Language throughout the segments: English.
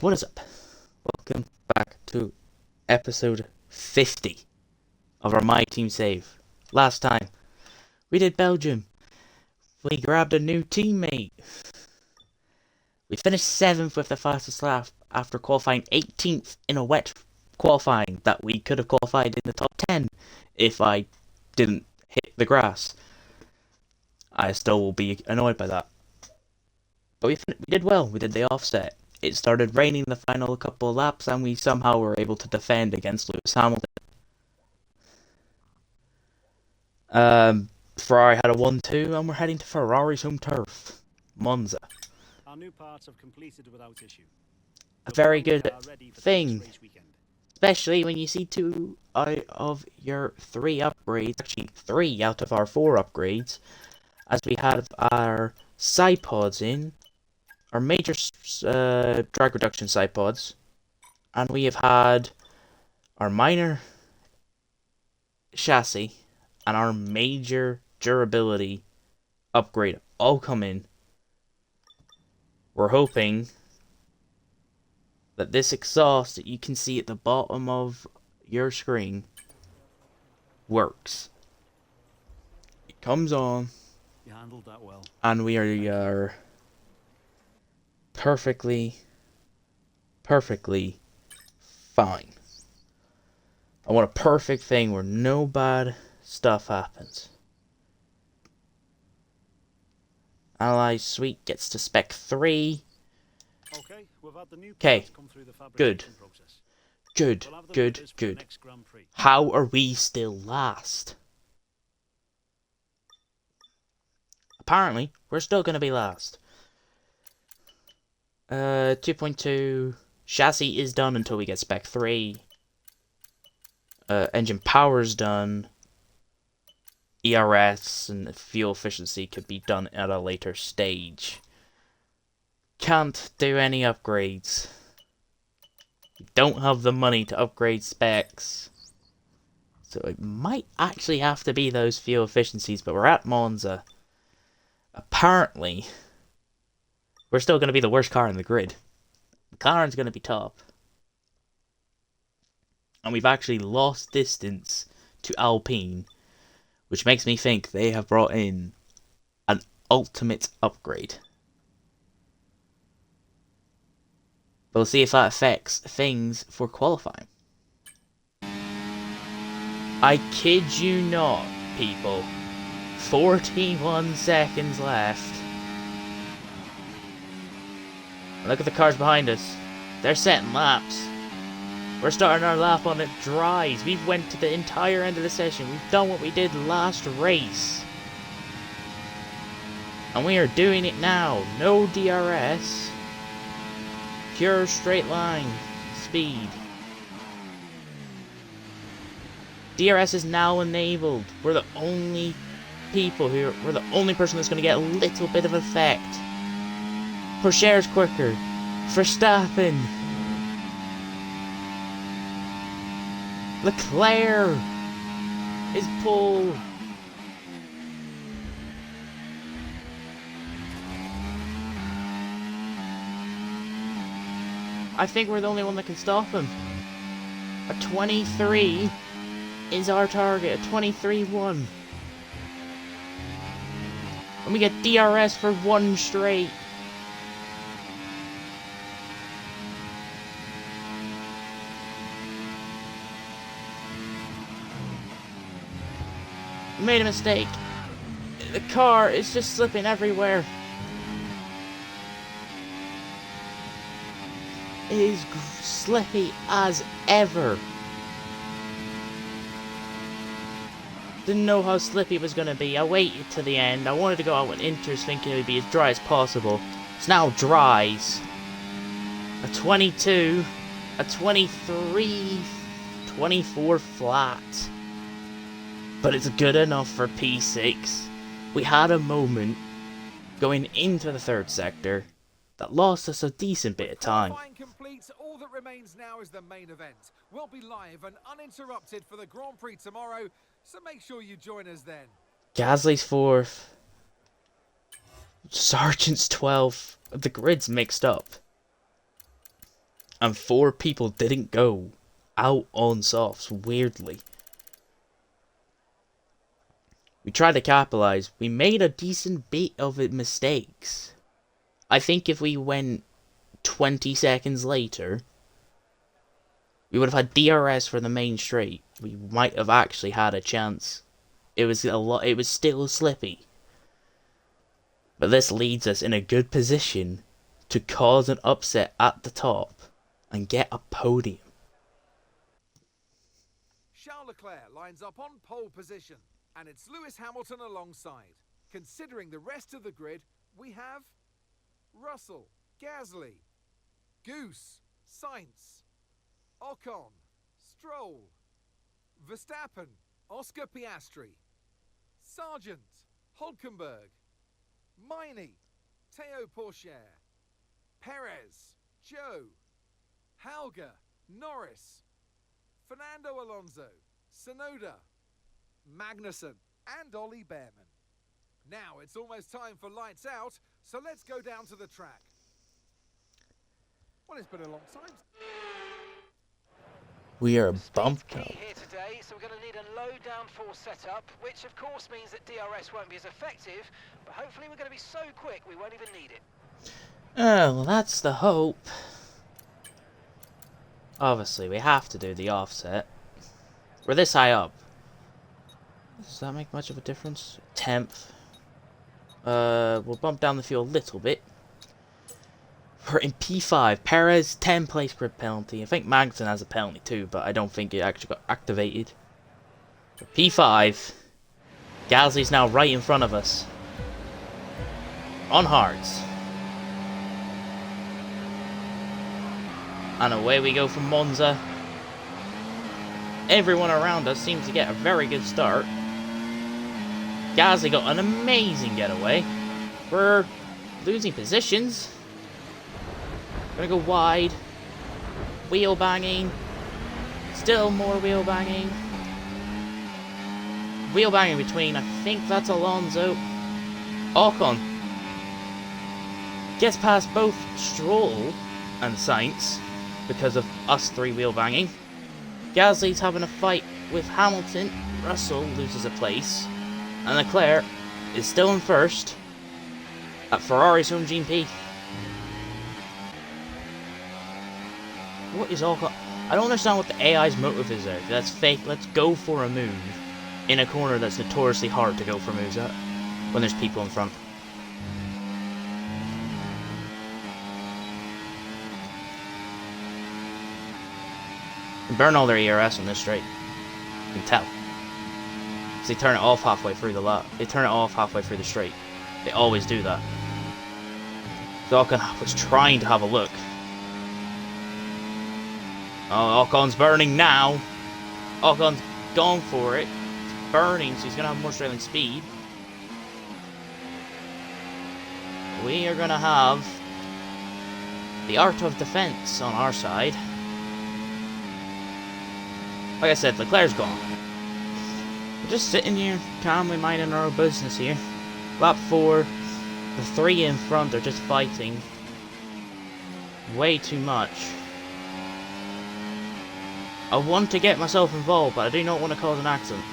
What is up? Welcome back to episode 50 of our My Team Save. Last time, we did Belgium. We grabbed a new teammate. We finished 7th with the fastest lap after qualifying 18th in a wet qualifying that we could have qualified in the top 10 if I didn't hit the grass. I still will be annoyed by that. But we did well. We did the offset. It started raining the final couple of laps, and we somehow were able to defend against Lewis Hamilton. Ferrari had a 1-2, and we're heading to Ferrari's home turf, Monza. Our new parts have completed without issue. A very good thing, especially when you see 2 out of your 3 upgrades, actually 3 out of our 4 upgrades, as we have our side pods in, our major drag reduction side pods, and we have had our minor chassis and our major durability upgrade all come in. We're hoping that this exhaust that you can see at the bottom of your screen works. It comes on, you handled that well, and we are perfectly fine. I want a perfect thing where no bad stuff happens. Ally Suite gets to spec 3. Okay, we've had the new Okay, come through the good. fabrication process. Good, We'll have the good, leaders for the good. next Grand Prix. How are we still last? Apparently, we're still going to be last. 2.2 chassis is done until we get spec 3. Engine power's done. ERS and fuel efficiency could be done at a later stage. Can't do any upgrades. Don't have the money to upgrade specs. So it might actually have to be those fuel efficiencies, but we're at Monza. Apparently, we're still going to be the worst car in the grid. McLaren's going to be top. And we've actually lost distance to Alpine, which makes me think they have brought in an ultimate upgrade. We'll see if that affects things for qualifying. I kid you not, people. 41 seconds left. Look at the cars behind us. They're setting laps. We're starting our lap on it dries. We've went to the entire end of the session. We've done what we did last race. And we are doing it now. No DRS. Pure straight line speed. DRS is now enabled. We're the only people here. We're the only person that's going to get a little bit of effect. Pourchaire's quicker. Verstappen. Leclerc is pole. I think we're the only one that can stop him. A 23 is our target. A 23-1. And we get DRS for 1 straight. Made a mistake. The car is just slipping everywhere. It is slippy as ever. Didn't know how slippy it was going to be. I waited to the end. I wanted to go out with inters thinking it would be as dry as possible. It's now dries. A 22, a 23, 24 flat. But it's good enough for P6. We had a moment going into the 3rd sector that lost us a decent bit of time. Complete, all that remains now is the main event. We'll be live and uninterrupted for the Grand Prix tomorrow, so make sure you join us then. Gasly's 4th. Sargent's 12th. The grid's mixed up. and 4 people didn't go out on softs, weirdly. We tried to capitalize. We made a decent bit of mistakes. I think if we went 20 seconds later, we would have had DRS for the main straight. We might have actually had a chance. It was still slippy. But this leads us in a good position to cause an upset at the top and get a podium. Charles Leclerc lines up on pole position, and it's Lewis Hamilton alongside. Considering the rest of the grid, we have Russell, Gasly, Goose, Sainz, Ocon, Stroll, Verstappen, Oscar Piastri, Sargent, Hulkenberg, Miney, Teo Pourchaire, Perez, Joe, Halger, Norris, Fernando Alonso, Sonoda, Magnussen, and Ollie Behrman. Now it's almost time for lights out, so let's go down to the track. Well, it's been a long time. We are bumped Speed's up. key here today, so we're going to need a low downforce setup, which of course means that DRS won't be as effective, but hopefully we're going to be so quick we won't even need it. Oh, well, that's the hope. Obviously, we have to do the offset. We're this high up. Does that make much of a difference? 10th. We'll bump down the fuel a little bit. We're in P5. Perez, 10 place grid penalty. I think Magnussen has a penalty too, but I don't think it actually got activated. P5. Gasly's now right in front of us. On hards. And away we go from Monza. Everyone around us seems to get a very good start. Gasly got an amazing getaway. We're losing positions. Gonna go wide. Wheel banging. Still more wheel banging. Wheel banging between, I think that's Alonso. Ocon gets past both Stroll and Sainz because of us 3 wheel banging. Gasly's having a fight with Hamilton. Russell loses a place. And Leclerc is still in first at Ferrari's home GP. What is all? I don't understand what the AI's motive is there. That's fake. Let's go for a move in a corner that's notoriously hard to go for moves at when there's people in front. They burn all their ERS on this straight. You can tell. Because they turn it off halfway through the lap. They turn it off halfway through the straight. They always do that. So Ocon was trying to have a look. Oh, Ocon's burning now. Ocon's gone for it. It's burning, so he's going to have more straight line speed. We are going to have the art of defense on our side. Like I said, Leclerc's gone. We're just sitting here, calmly minding our own business here. Lap 4, the 3 in front are just fighting way too much. I want to get myself involved, but I do not want to cause an accident.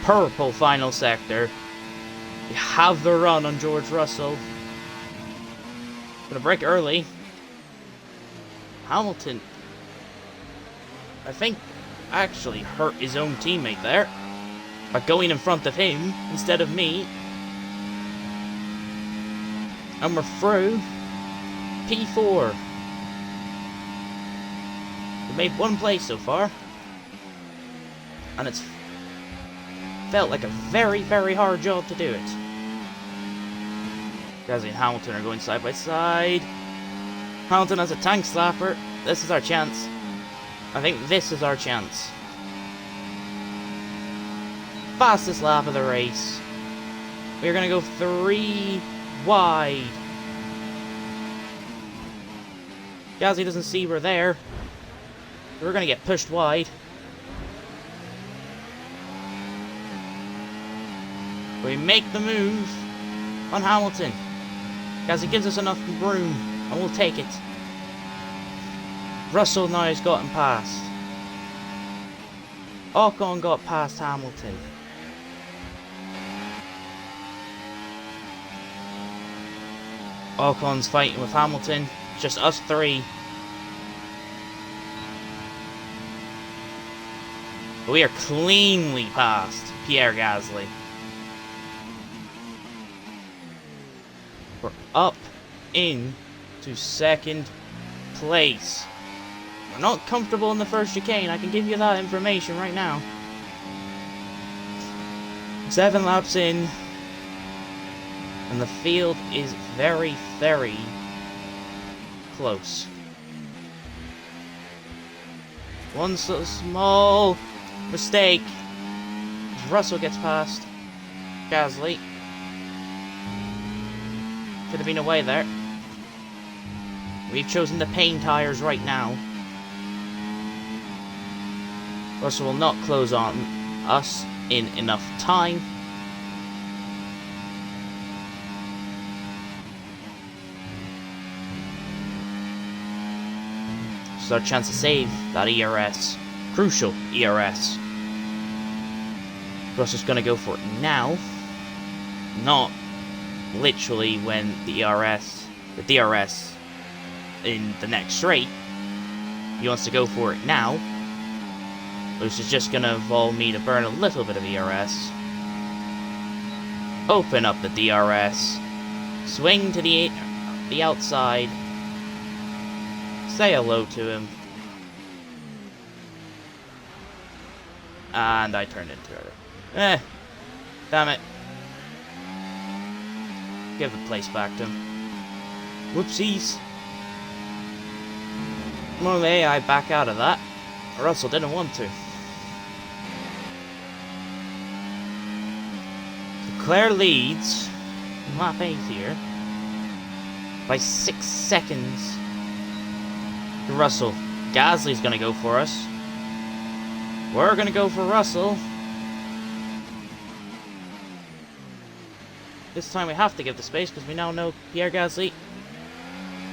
Purple final sector. We have the run on George Russell. Gonna break early. Hamilton, I think, actually hurt his own teammate there by going in front of him instead of me. And we're through P4. We made 1 place so far, and it's felt like a very, very hard job to do it. Gasly and Hamilton are going side by side. Hamilton has a tank slapper. This is our chance. I think this is our chance. Fastest lap of the race. We're going to go 3 wide. Gasly doesn't see we're there. We're going to get pushed wide. We make the move on Hamilton. Gasly gives us enough room, and we'll take it. Russell now has gotten past. Ocon got past Hamilton. Ocon's fighting with Hamilton. Just us three. We are cleanly past Pierre Gasly. We're up into second place. We're not comfortable in the first chicane, I can give you that information right now. 7 laps in, and the field is very, very close. One small mistake. Russell gets past Gasly. Could have been away there. We've chosen the pain tires right now. Russell will not close on us in enough time. This is our chance to save that ERS. Crucial ERS. Russell's going to go for it now. Not literally when the DRS in the next straight. He wants to go for it now. Which is just going to involve me to burn a little bit of ERS. Open up the DRS. Swing to the outside. Say hello to him. And I turned into her. Damn it. Give the place back to him. Whoopsies. Normally I back out of that. Russell didn't want to. Leclerc leads lap 8 here by 6 seconds to Russell. Gasly's gonna go for us. We're gonna go for Russell. This time we have to give the space because we now know Pierre Gasly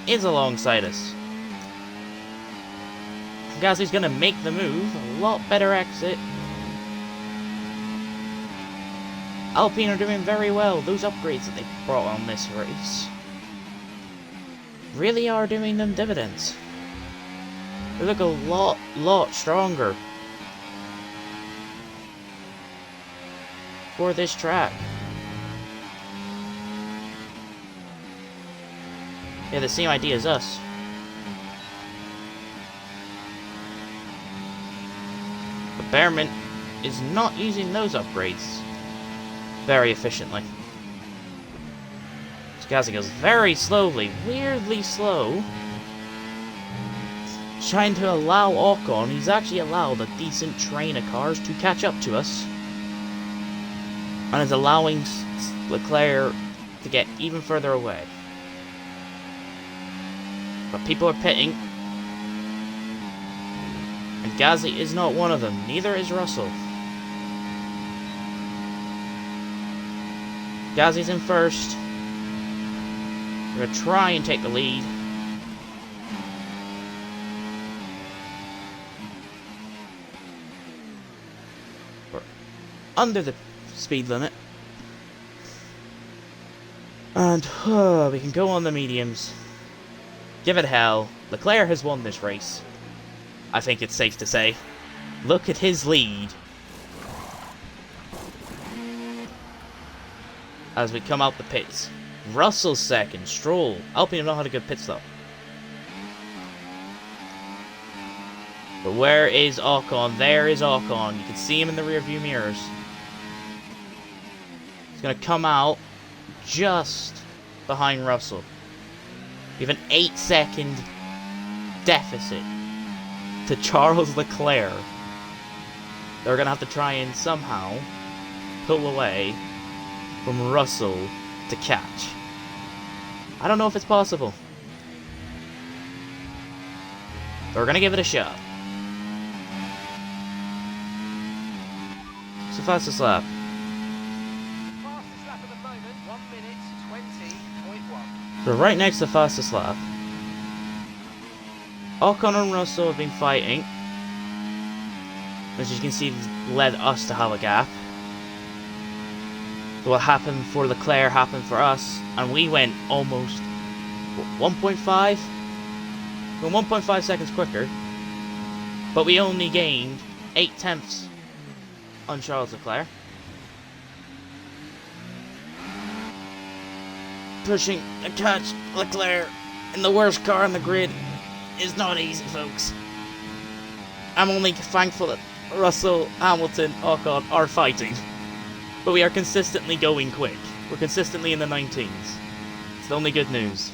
is alongside us. Gasly's gonna make the move. A lot better exit. Alpine are doing very well. Those upgrades that they brought on this race really are doing them dividends. They look a lot stronger for this track. Yeah, the same idea as us. But Behrman is not using those upgrades very efficiently. So Gasly goes very slowly, weirdly slow. Trying to allow Ocon, he's actually allowed a decent train of cars to catch up to us. And is allowing Leclerc to get even further away. But people are pitting. And Gasly is not one of them, neither is Russell. Gasly's in first. We're going to try and take the lead. We're under the speed limit. And we can go on the mediums. Give it hell. Leclerc has won this race. I think it's safe to say. Look at his lead. As we come out the pits. Russell second. Stroll. Alpine have not had a good pit stop. But where is Ocon? There is Ocon. You can see him in the rearview mirrors. He's going to come out just behind Russell. We have an 8-second deficit to Charles Leclerc. They're going to have to try and somehow pull away from Russell to catch. I don't know if it's possible. But we're going to give it a shot. So fastest lap. Fastest lap at the moment, 1 minute 20.1. We're right next to the fastest lap. Ocon and Russell have been fighting, which you can see led us to have a gap. So what happened for Leclerc happened for us, and we went almost 1.5? Well, 1.5 seconds quicker, but we only gained 8 tenths on Charles Leclerc. Pushing and catch Leclerc in the worst car on the grid is not easy, folks. I'm only thankful that Russell, Hamilton, Ocon are fighting. But we are consistently going quick. We're consistently in the 19s. It's the only good news.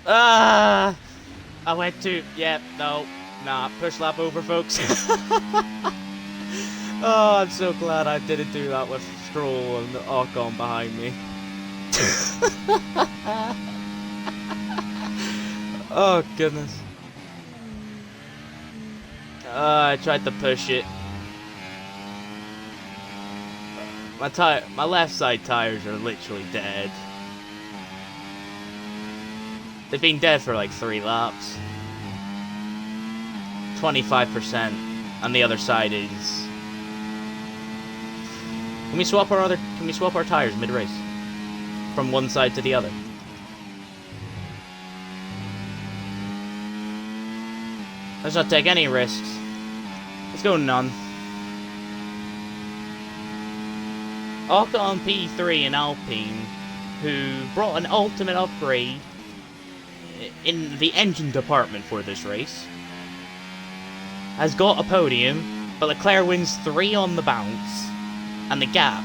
I went to... Yeah, no. Nah, push lap over, folks. Oh, I'm so glad I didn't do that with Stroll and Ocon behind me. Oh, goodness. I tried to push it. My left side tires are literally dead. They've been dead for like 3 laps. 25%, and the other side is. Can we swap our tires mid-race? From one side to the other. Let's not take any risks. Let's go none. Ocon P3 and Alpine, who brought an ultimate upgrade in the engine department for this race, has got a podium, but Leclerc wins 3 on the bounce, and the gap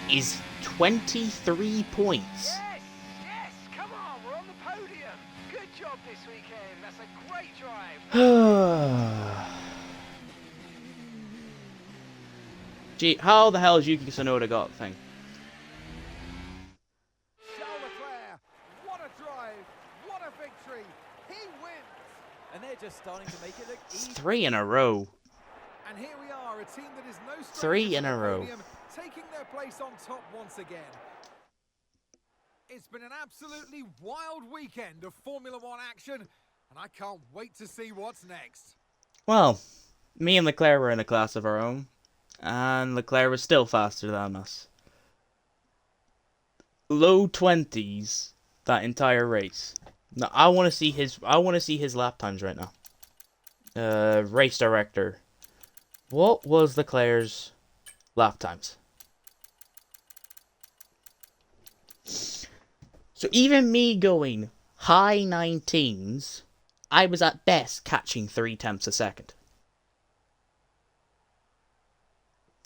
is 23 points. Yes, yes, come on, we're on the podium. Good job this weekend. That's a great drive. Gee, how the hell is Yuki Tsunoda got the thing? Charles Leclerc, what a drive, what a victory. He wins. And they're just starting to make it look It's easy. 3 in a row. And here we are, a team that is no stranger 3 in to a the row. podium, taking their place on top once again. It's been an absolutely wild weekend of Formula One action, and I can't wait to see what's next. Well, me and Leclerc were in a class of our own, and Leclerc was still faster than us. Low 20s that entire race. Now I want to see his lap times right now. Race director. What was Leclerc's lap times? So even me going high 19s, I was at best catching 3 tenths a second.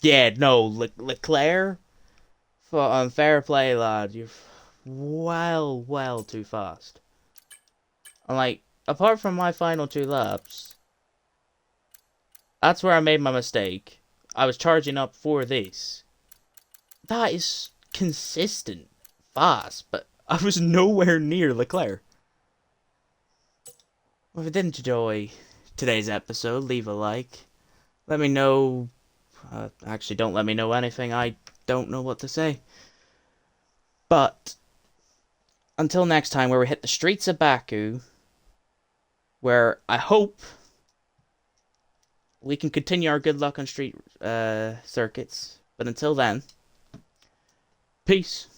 Yeah, no, Leclerc, fair play, lad. You're well too fast. And like, apart from my final 2 laps, that's where I made my mistake. I was charging up for this. That is consistent, fast, but I was nowhere near Leclerc. Well, if you did enjoy today's episode, leave a like. Let me know. Actually, don't let me know anything. I don't know what to say. But until next time, where we hit the streets of Baku, where I hope we can continue our good luck on street circuits. But until then, peace.